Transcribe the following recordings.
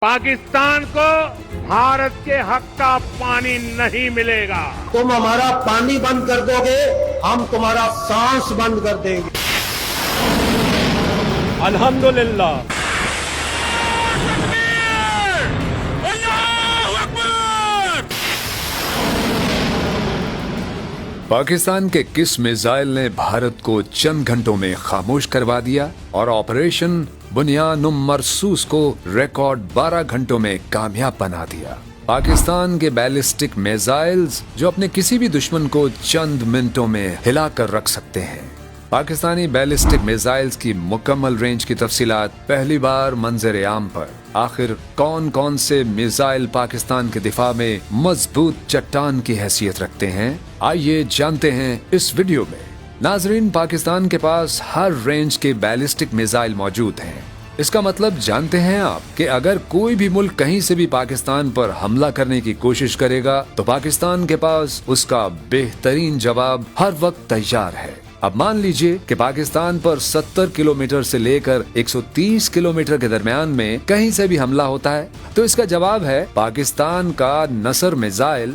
पाकिस्तान को भारत के हक का पानी नहीं मिलेगा। तुम हमारा पानी बंद कर दोगे, हम तुम्हारा सांस बंद कर देंगे। अल्हम्दुलिल्लाह। पाकिस्तान के किस मिसाइल ने भारत को चंद घंटों में खामोश करवा दिया और ऑपरेशन बुनियानुम मरसूस को रिकॉर्ड 12 घंटों में कामयाब बना दिया। पाकिस्तान के बैलिस्टिक मिसाइल्स जो अपने किसी भी दुश्मन को चंद मिनटों में हिलाकर रख सकते हैं। पाकिस्तानी बैलिस्टिक मिसाइल्स की मुकम्मल रेंज की तफसीलात पहली बार मंजर आम पर। आखिर कौन कौन से मिसाइल पाकिस्तान के दिफा में मजबूत चट्टान की हैसियत रखते हैं, आइए जानते हैं इस वीडियो में। नाजरीन, पाकिस्तान के पास हर रेंज के बैलिस्टिक मिसाइल मौजूद हैं। इसका मतलब जानते हैं आप कि अगर कोई भी मुल्क कहीं से भी पाकिस्तान पर हमला करने की कोशिश करेगा तो पाकिस्तान के पास उसका बेहतरीन जवाब हर वक्त तैयार है। अब मान लीजिए कि पाकिस्तान पर 70 किलोमीटर से लेकर 130 किलोमीटर के दरमियान में कहीं से भी हमला होता है तो इसका जवाब है पाकिस्तान का नसर मिसाइल।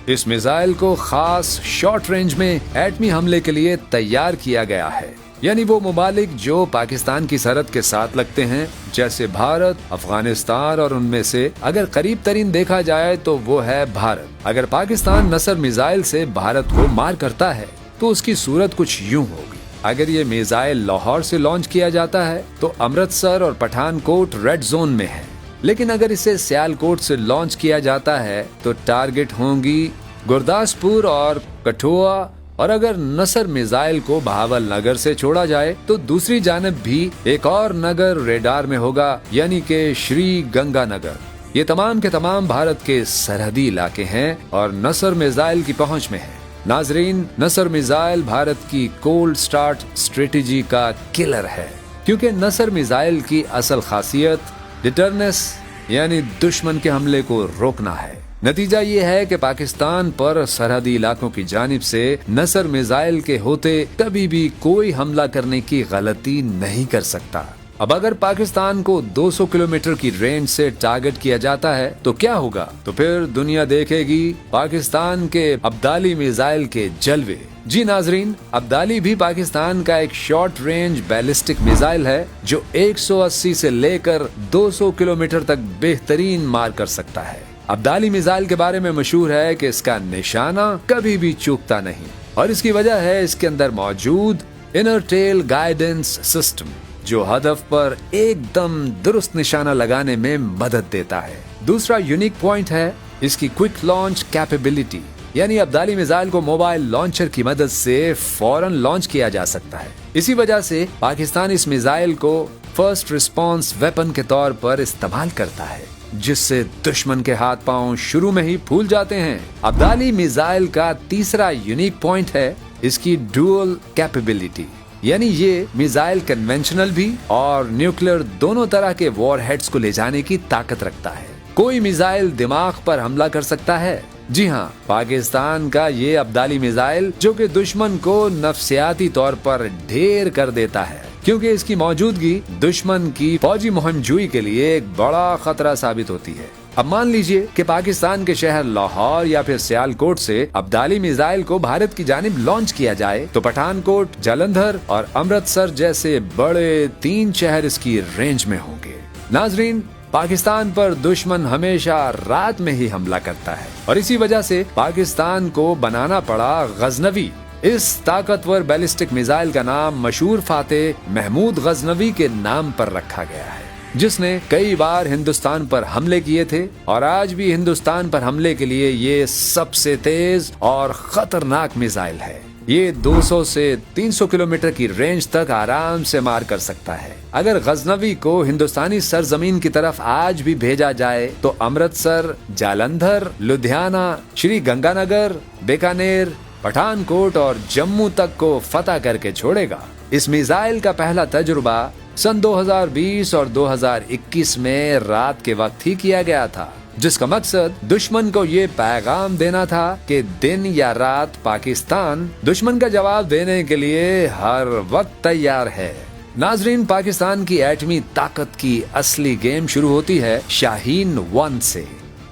इस मिसाइल को खास शॉर्ट रेंज में एटमी हमले के लिए तैयार किया गया है, यानी वो मुमालिक जो पाकिस्तान की सरहद के साथ लगते हैं जैसे भारत, अफगानिस्तान और उनमें से अगर करीब तरीन देखा जाए तो वो है भारत। अगर पाकिस्तान नसर मिसाइल से भारत को मार करता है तो उसकी सूरत कुछ यूं होगी। अगर ये मिसाइल लाहौर से लॉन्च किया जाता है तो अमृतसर और पठानकोट रेड जोन में है, लेकिन अगर इसे सियालकोट से लॉन्च किया जाता है तो टारगेट होंगी गुरदासपुर और कठुआ, और अगर नसर मिसाइल को बहावल नगर से छोड़ा जाए तो दूसरी जानब भी एक और नगर रेडार में होगा, यानी कि श्री गंगानगर। ये तमाम के तमाम भारत के सरहदी इलाके हैं और नसर मिसाइल की पहुंच में है। नाजरीन, नसर मिसाइल भारत की कोल्ड स्टार्ट स्ट्रेटेजी का किलर है, क्योंकि नसर मिसाइल की असल खासियत डिटरनेस यानी दुश्मन के हमले को रोकना है। नतीजा ये है कि पाकिस्तान पर सरहदी इलाकों की जानिब से नसर मिसाइल के होते कभी भी कोई हमला करने की गलती नहीं कर सकता। अब अगर पाकिस्तान को 200 किलोमीटर की रेंज से टारगेट किया जाता है तो क्या होगा? तो फिर दुनिया देखेगी पाकिस्तान के अब्दाली मिसाइल के जलवे। जी नाजरीन, अब्दाली भी पाकिस्तान का एक शॉर्ट रेंज बैलिस्टिक मिसाइल है जो 180 से लेकर 200 किलोमीटर तक बेहतरीन मार कर सकता है। अब्दाली मिसाइल के बारे में मशहूर है कि इसका निशाना कभी भी चूकता नहीं, और इसकी वजह है इसके अंदर मौजूद इनर टेल गाइडेंस सिस्टम जो हदफ पर एकदम दुरुस्त निशाना लगाने में मदद देता है। दूसरा यूनिक पॉइंट है इसकी क्विक लॉन्च कैपेबिलिटी, यानी अब्दाली मिसाइल को मोबाइल लॉन्चर की मदद से फौरन लॉन्च किया जा सकता है। इसी वजह से पाकिस्तान इस मिसाइल को फर्स्ट रिस्पॉन्स वेपन के तौर पर इस्तेमाल करता है, जिससे दुश्मन के हाथ पांव शुरू में ही फूल जाते हैं। अब्दाली मिसाइल का तीसरा यूनिक पॉइंट है इसकी डुअल कैपेबिलिटी, यानी ये मिसाइल कन्वेंशनल भी और न्यूक्लियर दोनों तरह के वॉरहेड्स को ले जाने की ताकत रखता है। कोई मिसाइल दिमाग पर हमला कर सकता है। जी हाँ, पाकिस्तान का ये अब्दाली मिसाइल जो कि दुश्मन को नफसियाती तौर पर ढेर कर देता है, क्योंकि इसकी मौजूदगी दुश्मन की फौजी मुहिमजोई के लिए एक बड़ा खतरा साबित होती है। अब मान लीजिए कि पाकिस्तान के शहर लाहौर या फिर सियालकोट से अब्दाली मिसाइल को भारत की जानिब लॉन्च किया जाए तो पठानकोट, जालंधर और अमृतसर जैसे बड़े 3 शहर इसकी रेंज में होंगे। नाजरीन, पाकिस्तान पर दुश्मन हमेशा रात में ही हमला करता है और इसी वजह से पाकिस्तान को बनाना पड़ा गजनवी। इस ताकतवर बैलिस्टिक मिसाइल का नाम मशहूर फातेह महमूद गजनवी के नाम पर रखा गया है, जिसने कई बार हिंदुस्तान पर हमले किए थे और आज भी हिंदुस्तान पर हमले के लिए ये सबसे तेज और खतरनाक मिसाइल है। ये 200 से 300 किलोमीटर की रेंज तक आराम से मार कर सकता है। अगर गजनवी को हिंदुस्तानी सरजमीन की तरफ आज भी भेजा जाए तो अमृतसर, जालंधर, लुधियाना, श्री गंगानगर, बीकानेर, पठानकोट और जम्मू तक को फतह करके छोड़ेगा। इस मिसाइल का पहला तजुर्बा सन 2020 और 2021 में रात के वक्त ही किया गया था। जिस का मकसद दुश्मन को ये पैगाम देना था कि दिन या रात पाकिस्तान दुश्मन का जवाब देने के लिए हर वक्त तैयार है। नाजरीन, पाकिस्तान की एटमी ताकत की असली गेम शुरू होती है शाहीन 1 से।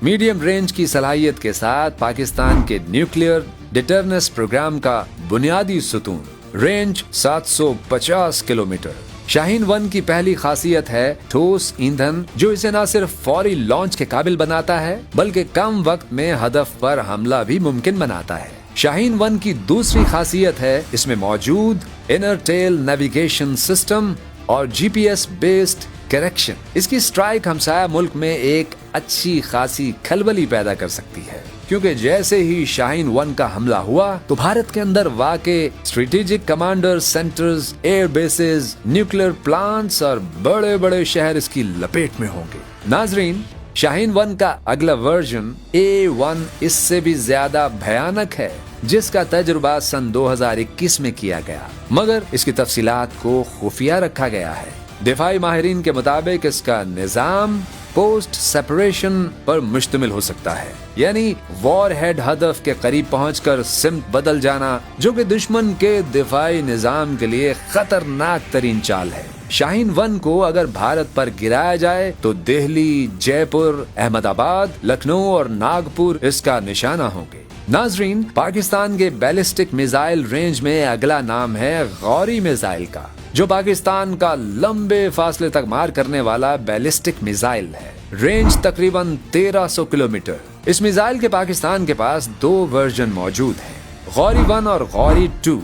मीडियम रेंज की सलाहियत के साथ पाकिस्तान के न्यूक्लियर डिटरनेंस प्रोग्राम का बुनियादी सुतून, रेंज 750 किलोमीटर। शाहीन 1 की पहली खासियत है ठोस ईंधन, जो इसे न सिर्फ फौरी लॉन्च के काबिल बनाता है बल्कि कम वक्त में हदफ पर हमला भी मुमकिन बनाता है। शाहीन 1 की दूसरी खासियत है इसमें मौजूद इनर टेल नेविगेशन सिस्टम और जीपीएस बेस्ड करेक्शन। इसकी स्ट्राइक हमसाया मुल्क में एक अच्छी खासी खलबली पैदा कर सकती है, क्योंकि जैसे ही शाहीन 1 का हमला हुआ तो भारत के अंदर वाक़े strategic commander centres, air bases, nuclear plants और बड़े बड़े शहर इसकी लपेट में होंगे। नाजरीन, शाहीन 1 का अगला वर्जन A1 इससे भी ज्यादा भयानक है, जिसका तजुर्बा सन 2021 में किया गया, मगर इसकी तफसीलात को खुफिया रखा गया है। दिफाई माहिरीन के मुताबिक इसका निजाम पोस्ट सेपरेशन पर मुश्तमिल हो सकता है, यानी वॉर हेड हदफ के करीब पहुंचकर सिमत बदल जाना, जो कि दुश्मन के दिफाई निजाम के लिए खतरनाक तरीन चाल है। शाहीन 1 को अगर भारत पर गिराया जाए तो दिल्ली, जयपुर, अहमदाबाद, लखनऊ और नागपुर इसका निशाना होंगे। नाजरीन, पाकिस्तान के बैलिस्टिक मिसाइल रेंज में अगला नाम है गौरी मिसाइल का, जो पाकिस्तान का लंबे फासले तक मार करने वाला बैलिस्टिक मिसाइल है। रेंज तकरीबन 1300 किलोमीटर। इस मिसाइल के पाकिस्तान के पास 2 वर्जन मौजूद हैं, गौरी 1 और गौरी 2।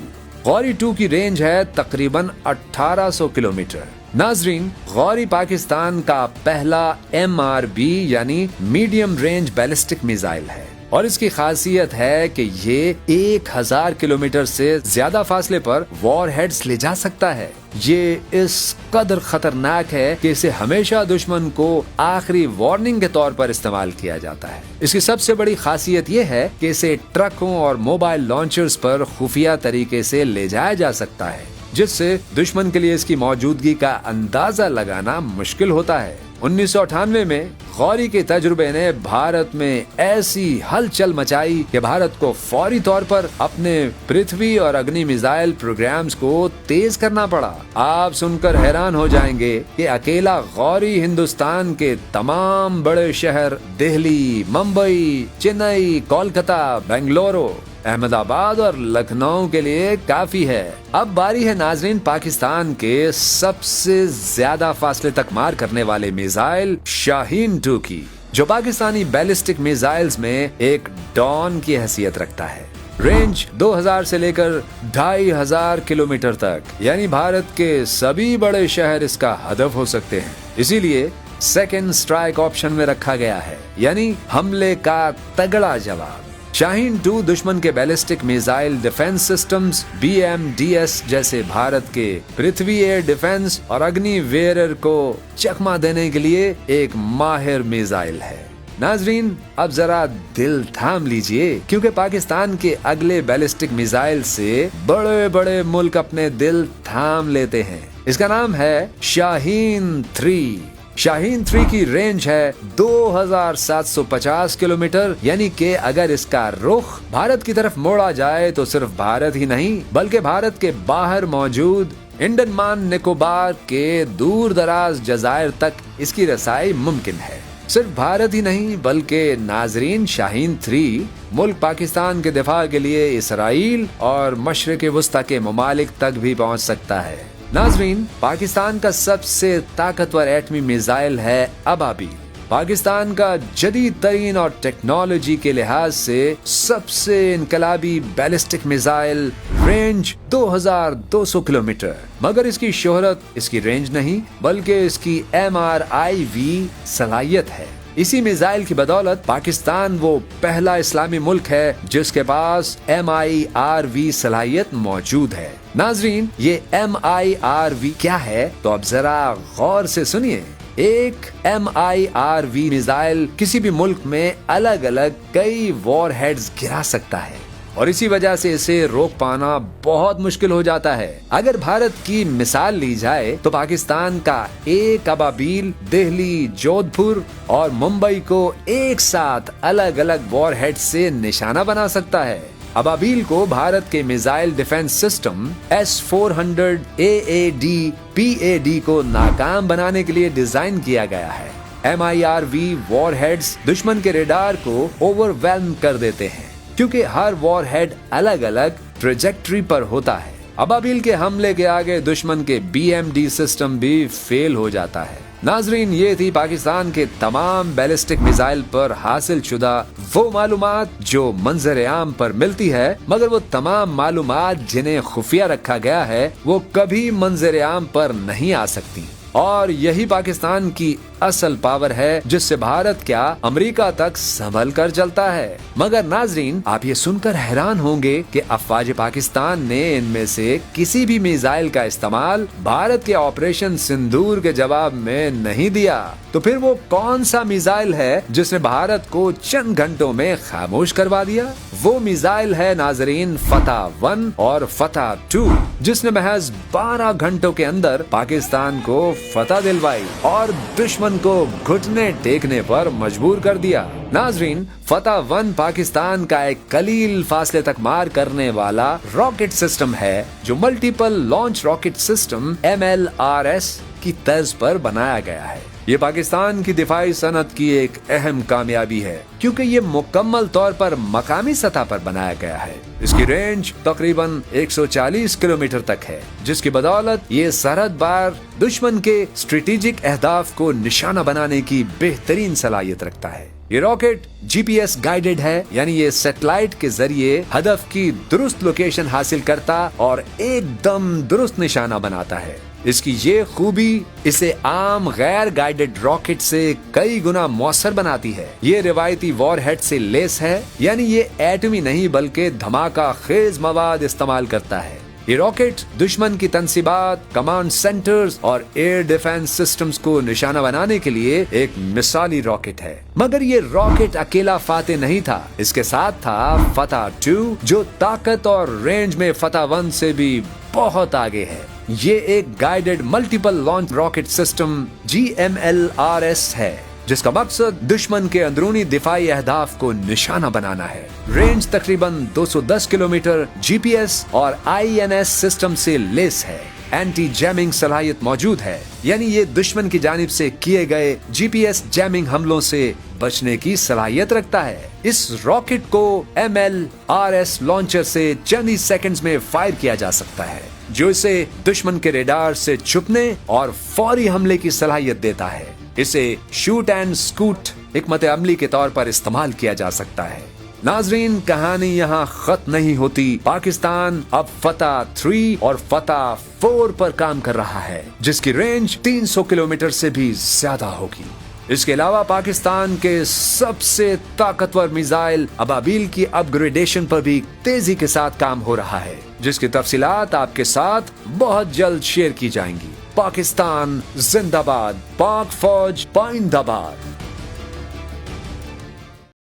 गौरी 2 की रेंज है तकरीबन 1800 किलोमीटर। नाजरीन, गौरी पाकिस्तान का पहला MRB यानी मीडियम रेंज बैलिस्टिक मिसाइल है और इसकी खासियत है कि ये 1000 किलोमीटर से ज्यादा फासले पर वॉर हेड्स ले जा सकता है। ये इस कदर खतरनाक है कि इसे हमेशा दुश्मन को आखिरी वार्निंग के तौर पर इस्तेमाल किया जाता है। इसकी सबसे बड़ी खासियत ये है कि इसे ट्रकों और मोबाइल लॉन्चर्स पर खुफिया तरीके से ले जाया जा सकता है, जिससे दुश्मन के लिए इसकी मौजूदगी का अंदाजा लगाना मुश्किल होता है। 1998 में गौरी के तजुर्बे ने भारत में ऐसी हलचल मचाई कि भारत को फौरी तौर पर अपने पृथ्वी और अग्नि मिसाइल प्रोग्राम्स को तेज करना पड़ा। आप सुनकर हैरान हो जाएंगे कि अकेला गौरी हिंदुस्तान के तमाम बड़े शहर दिल्ली, मुंबई, चेन्नई, कोलकाता, बेंगलुरु, अहमदाबाद और लखनऊ के लिए काफी है। अब बारी है नाजरीन पाकिस्तान के सबसे ज्यादा फासले तक मार करने वाले मिसाइल शाहीन 2 की, जो पाकिस्तानी बैलिस्टिक मिसाइल्स में एक डॉन की हैसियत रखता है। रेंज 2000 से लेकर 2500 किलोमीटर तक, यानी भारत के सभी बड़े शहर इसका हदफ हो सकते हैं। इसीलिए सेकेंड स्ट्राइक ऑप्शन में रखा गया है, यानी हमले का तगड़ा जवाब। शाहीन 2 दुश्मन के ballistic missile defence systems BMDS जैसे भारत के पृथ्वी एयर डिफेंस और अग्नि वेयर को चकमा देने के लिए एक माहिर मिसाइल है। नाजरीन, अब जरा दिल थाम लीजिए, क्योंकि पाकिस्तान के अगले बैलिस्टिक मिसाइल से बड़े बड़े मुल्क अपने दिल थाम लेते हैं। इसका नाम है शाहीन 3। शाहीन 3 की रेंज है 2750 किलोमीटर, यानी कि अगर इसका रुख भारत की तरफ मोड़ा जाए तो सिर्फ भारत ही नहीं बल्कि भारत के बाहर मौजूद अंडमान निकोबार के दूर दराज जजायर तक इसकी रसाई मुमकिन है। सिर्फ भारत ही नहीं बल्कि नाजरीन, शाहीन 3 मुल्क पाकिस्तान के दिफा के लिए इसराइल और मशरिक़ वस्ता के ममालिक तक भी पहुंच सकता है। नाजरीन, पाकिस्तान का सबसे ताकतवर एटमी मिसाइल है अबाबील। पाकिस्तान का जदीद तरीन और टेक्नोलॉजी के लिहाज से सबसे इनकलाबी बैलिस्टिक मिसाइल, रेंज 2200 किलोमीटर। मगर इसकी शोहरत इसकी रेंज नहीं बल्कि इसकी MRIV सलाहियत है। इसी मिसाइल की बदौलत पाकिस्तान वो पहला इस्लामी मुल्क है जिसके पास MIRV सलाहियत मौजूद है। नाजरीन, ये MIRV क्या है तो अब जरा गौर से सुनिए। एक MIRV मिसाइल किसी भी मुल्क में अलग अलग कई वॉर हेड्स गिरा सकता है। और इसी वजह से इसे रोक पाना बहुत मुश्किल हो जाता है। अगर भारत की मिसाल ली जाए तो पाकिस्तान का एक अबाबील दिल्ली, जोधपुर और मुंबई को एक साथ अलग अलग वॉरहेड से निशाना बना सकता है। अबाबील को भारत के missile defence system S-400 AAD-PAD को नाकाम बनाने के लिए डिजाइन किया गया है। MIRV वॉरहेड्स दुश्मन के रेडार को ओवरवेल्म कर देते हैं क्योंकि हर वॉरहेड अलग अलग ट्रेजेक्टरी पर होता है। अबाबील के हमले के आगे दुश्मन के BMD सिस्टम भी फेल हो जाता है। नाजरीन, ये थी पाकिस्तान के तमाम बैलिस्टिक मिसाइल पर हासिल शुदा वो मालूमात जो मंजर आम पर मिलती है, मगर वो तमाम मालूमात जिन्हें खुफिया रखा गया है वो कभी मंजर आम पर नहीं आ सकती। और यही पाकिस्तान की असल पावर है जिससे भारत क्या अमेरिका तक संभल कर चलता है। मगर नाजरीन, आप ये सुनकर हैरान होंगे कि अफवाज पाकिस्तान ने इनमें से किसी भी मिसाइल का इस्तेमाल भारत के ऑपरेशन सिंदूर के जवाब में नहीं दिया। तो फिर वो कौन सा मिसाइल है जिसने भारत को चंद घंटों में खामोश करवा दिया? वो मिसाइल है नाजरीन फतह 1 और फतह 2, जिसने महज 12 घंटों के अंदर पाकिस्तान को फतह दिलवाई और दुश्मन को घुटने टेकने पर मजबूर कर दिया। नाजरीन, फतह 1 पाकिस्तान का एक कलील फासले तक मार करने वाला रॉकेट सिस्टम है जो multiple launch rocket system MLRS की तर्ज पर बनाया गया है। ये पाकिस्तान की दिफाई सनत की एक अहम कामयाबी है क्योंकि ये मुकम्मल तौर पर मकामी सतह पर बनाया गया है। इसकी रेंज तकरीबन 140 किलोमीटर तक है, जिसकी बदौलत ये सरहद पार दुश्मन के स्ट्रेटेजिक अहदाफ को निशाना बनाने की बेहतरीन सलाहियत रखता है। ये रॉकेट GPS गाइडेड है, यानी ये सैटेलाइट के जरिए हदफ की दुरुस्त लोकेशन हासिल करता और एकदम दुरुस्त निशाना बनाता है। इसकी ये खूबी इसे आम गैर गाइडेड रॉकेट से कई गुना मौसर बनाती है। ये रिवायती वॉरहेड से लेस है, यानी ये एटमी नहीं बल्कि धमाका खेज मवाद इस्तेमाल करता है। ये रॉकेट दुश्मन की तंसीबात, कमांड सेंटर्स और एयर डिफेंस सिस्टम्स को निशाना बनाने के लिए एक मिसाली रॉकेट है। मगर ये रॉकेट अकेला फाते नहीं था, इसके साथ था फतह 2 जो ताकत और रेंज में फतह 1 से भी बहुत आगे है। ये एक guided multiple launch rocket system GMLRS है जिसका मकसद दुश्मन के अंदरूनी दिफाई अहदाफ को निशाना बनाना है। रेंज तकरीबन 210 किलोमीटर, GPS और INS सिस्टम से लेस है। एंटी जैमिंग सलाहियत मौजूद है, यानी ये दुश्मन की जानिब से किए गए GPS जैमिंग हमलों से बचने की सलाहियत रखता है। इस रॉकेट को MLRS लॉन्चर से चंद ही सेकंड्स में फायर किया जा सकता है, जो इसे दुश्मन के रेडार से छुपने और फौरी हमले की सलाहियत देता है। इसे शूट एंड स्कूट हिकमत अमली के तौर पर इस्तेमाल किया जा सकता है। नाजरीन, कहानी यहाँ खत्म नहीं होती। पाकिस्तान अब फतह 3 और फतह 4 पर काम कर रहा है, जिसकी रेंज 300 किलोमीटर से भी ज्यादा होगी। इसके अलावा पाकिस्तान के सबसे ताकतवर मिसाइल अबाबील की अपग्रेडेशन पर भी तेजी के साथ काम हो रहा है, जिसकी तफसीलात आपके साथ बहुत जल्द शेयर की जाएंगी। पाकिस्तान जिंदाबाद, पाक फौज पाइंदाबाद।